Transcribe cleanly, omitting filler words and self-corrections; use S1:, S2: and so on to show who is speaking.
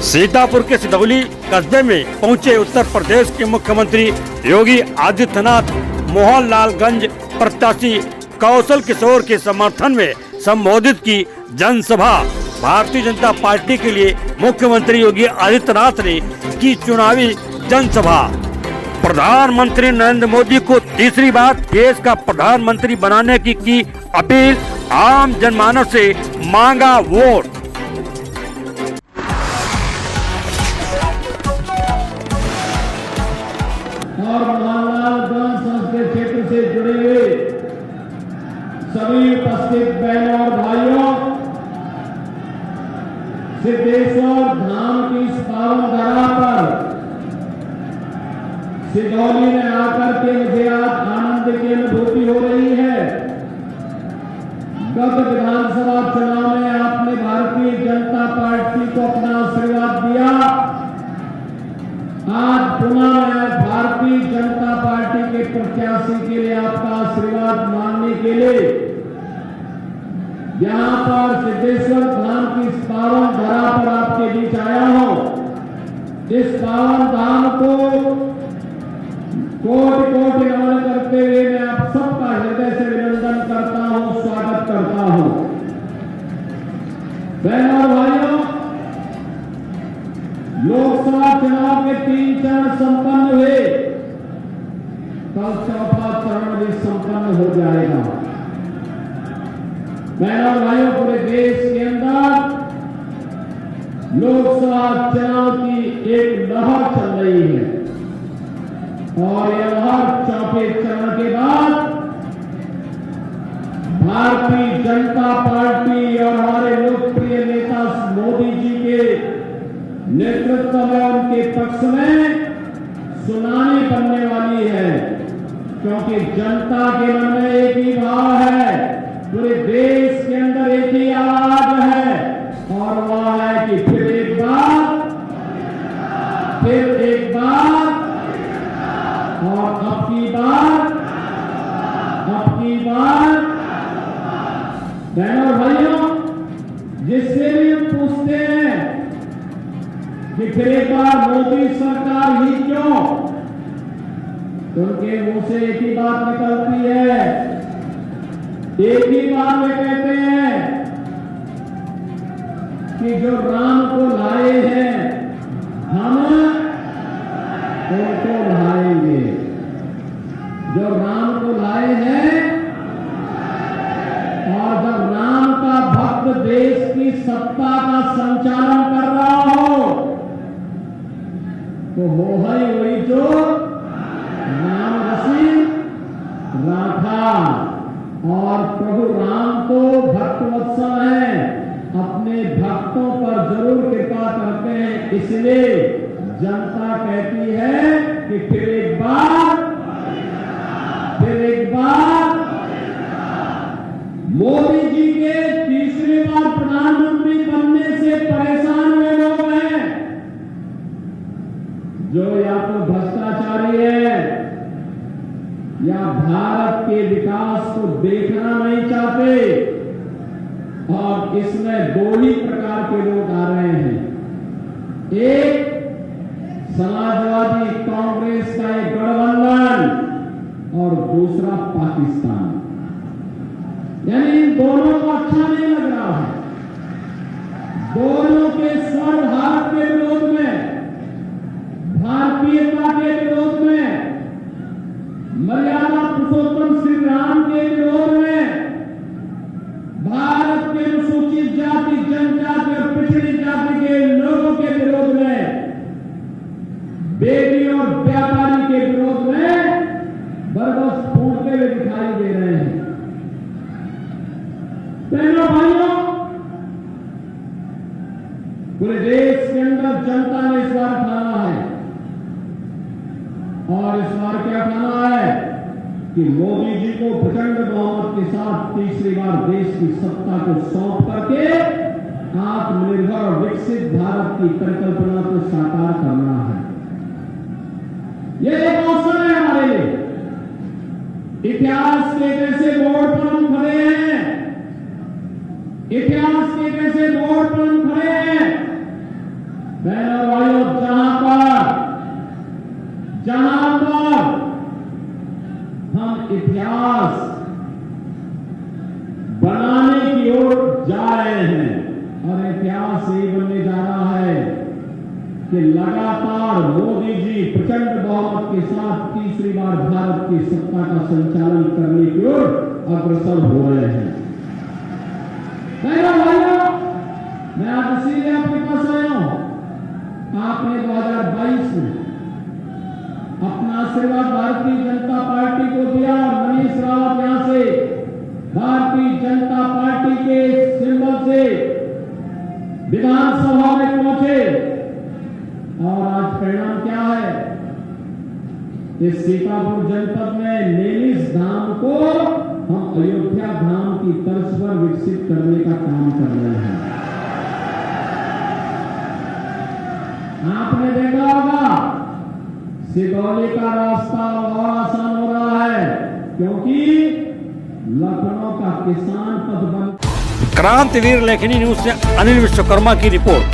S1: सीतापुर के सिधौली कस्बे में पहुंचे उत्तर प्रदेश के मुख्यमंत्री योगी आदित्यनाथ मोहनलालगंज प्रत्याशी कौशल किशोर के समर्थन में संबोधित की जनसभा। भारतीय जनता पार्टी के लिए मुख्यमंत्री योगी आदित्यनाथ ने की चुनावी जनसभा। प्रधानमंत्री नरेंद्र मोदी को तीसरी बार देश का प्रधानमंत्री बनाने की अपील। आम जनमानस से मांगा वोट।
S2: और मोहनलालगंज संसदीय क्षेत्र से जुड़े हुए सभी उपस्थित बहनों और भाइयों, सिद्धेश्वर धाम की इस पावन धरा पर सिधौली में आकर के मुझे आज आनंद की अनुभूति हो रही है। गत विधानसभा चुनाव में आपने भारतीय जनता पार्टी को अपना आशीर्वाद दिया। आज पुनः मैं भारतीय जनता पार्टी के प्रत्याशी के लिए आपका आशीर्वाद मांगने के लिए यहां पर सिद्धेश्वर धाम की इस पावन धरा पर आपके बीच आया हूं। इस पावन धाम को कोटि कोटि नमन करते हुए मैं आप सबका हृदय से अभिनंदन करता हूं, स्वागत करता हूं। बहनों और भाइयों, लोकसभा चुनाव के 3 चरण संपन्न हुए, कल चौथा चरण भी संपन्न हो जाएगा। बहनों और भाइयों, पूरे देश के अंदर लोकसभा चुनाव की एक लहर चल रही है और यह लहर चौथे चरण के बाद भारतीय जनता पार्टी और हमारे लोकप्रिय नेता मोदी जी के नेतृत्व में, उनके पक्ष में सुनामी बनने वाली है। क्योंकि जनता के मन में एक ही भाव है, पूरे देश के अंदर एक ही आवाज है और वह है कि फिर एक बार और अब की बार बहनों भाइयों, जिससे भी हम पूछते हैं कि फिर एक बार मोदी सरकार ही क्यों, तो उनके मुंह से एक ही बात निकलती है। एक ही बात में कहते हैं कि जो राम को लाए हैं हम उनको लाएंगे। जो राम को लाए हैं और जब राम का भक्त देश की सत्ता का संचालन कर रहा हो तो हो ही वही जो राम रसी राखा। और प्रभु राम तो भक्तवत्सल है, अपने भक्तों पर जरूर कृपा करते हैं। इसलिए जनता कहती है कि फिर एक बार मोदी जी के तीसरी बार प्रधानमंत्री बनने से परेशान हुए लोग हैं, जो या तो भ्रष्टाचारी है या भारत के विकास को देखना नहीं चाहते। और इसमें 2 ही प्रकार के लोग आ रहे हैं। एक समाजवादी कांग्रेस का एक गठबंधन और दूसरा पाकिस्तान। यानी इन दोनों को अच्छा नहीं लग रहा है। दोनों के स्वर भारत के विरोध में, भारतीयता के विरोध में, मर्यादा पुरुषोत्तम श्री राम के विरोध में, भारत के अनुसूचित जाति, जनजाति और पिछड़ी जाति के लोगों के विरोध में, बेटी और व्यापारी के विरोध में बरबस फूटते हुए दिखाई दे रहे हैं। बहनों भाइयों, पूरे देश के अंदर जनता ने इस बार ठाना है और इस बार क्या ठाना है कि मोदी जी को प्रचंड बहुमत के साथ तीसरी बार देश की सत्ता को सौंप करके आत्मनिर्भर और विकसित भारत की परिकल्पना को साकार करना है। यह एक अवसर है हमारे लिए। इतिहास के कैसे मोड़ पर हम खड़े हैं, इतिहास के कैसे मोड़ पर हम खड़े हैं बहनों भाइयों, जहां पर हम इतिहास बनाने की ओर जा रहे हैं और इतिहास यही बनने जा रहा है कि लगातार मोदी जी प्रचंड बहुमत के साथ तीसरी बार भारत की सत्ता का संचालन करने की ओर अग्रसर हो रहे हैं। मैं आज इसीलिए आपके पास आया हूं। आपने 2022 में अपना आशीर्वाद भारतीय जनता पार्टी को दिया और मनीष रावत यहां से भारतीय जनता पार्टी के सिंबल से विधानसभा में पहुंचे और आज परिणाम क्या है? इस सीतापुर जनपद में नेमिष धाम को हम अयोध्या धाम की तर्ज पर विकसित करने का काम कर रहे हैं। आपने देखा होगा सिगौली का रास्ता और आसान हो रहा है क्योंकि लखनऊ का किसान पथ बन।
S1: क्रांतिवीर लेखनी न्यूज से अनिल विश्वकर्मा की रिपोर्ट।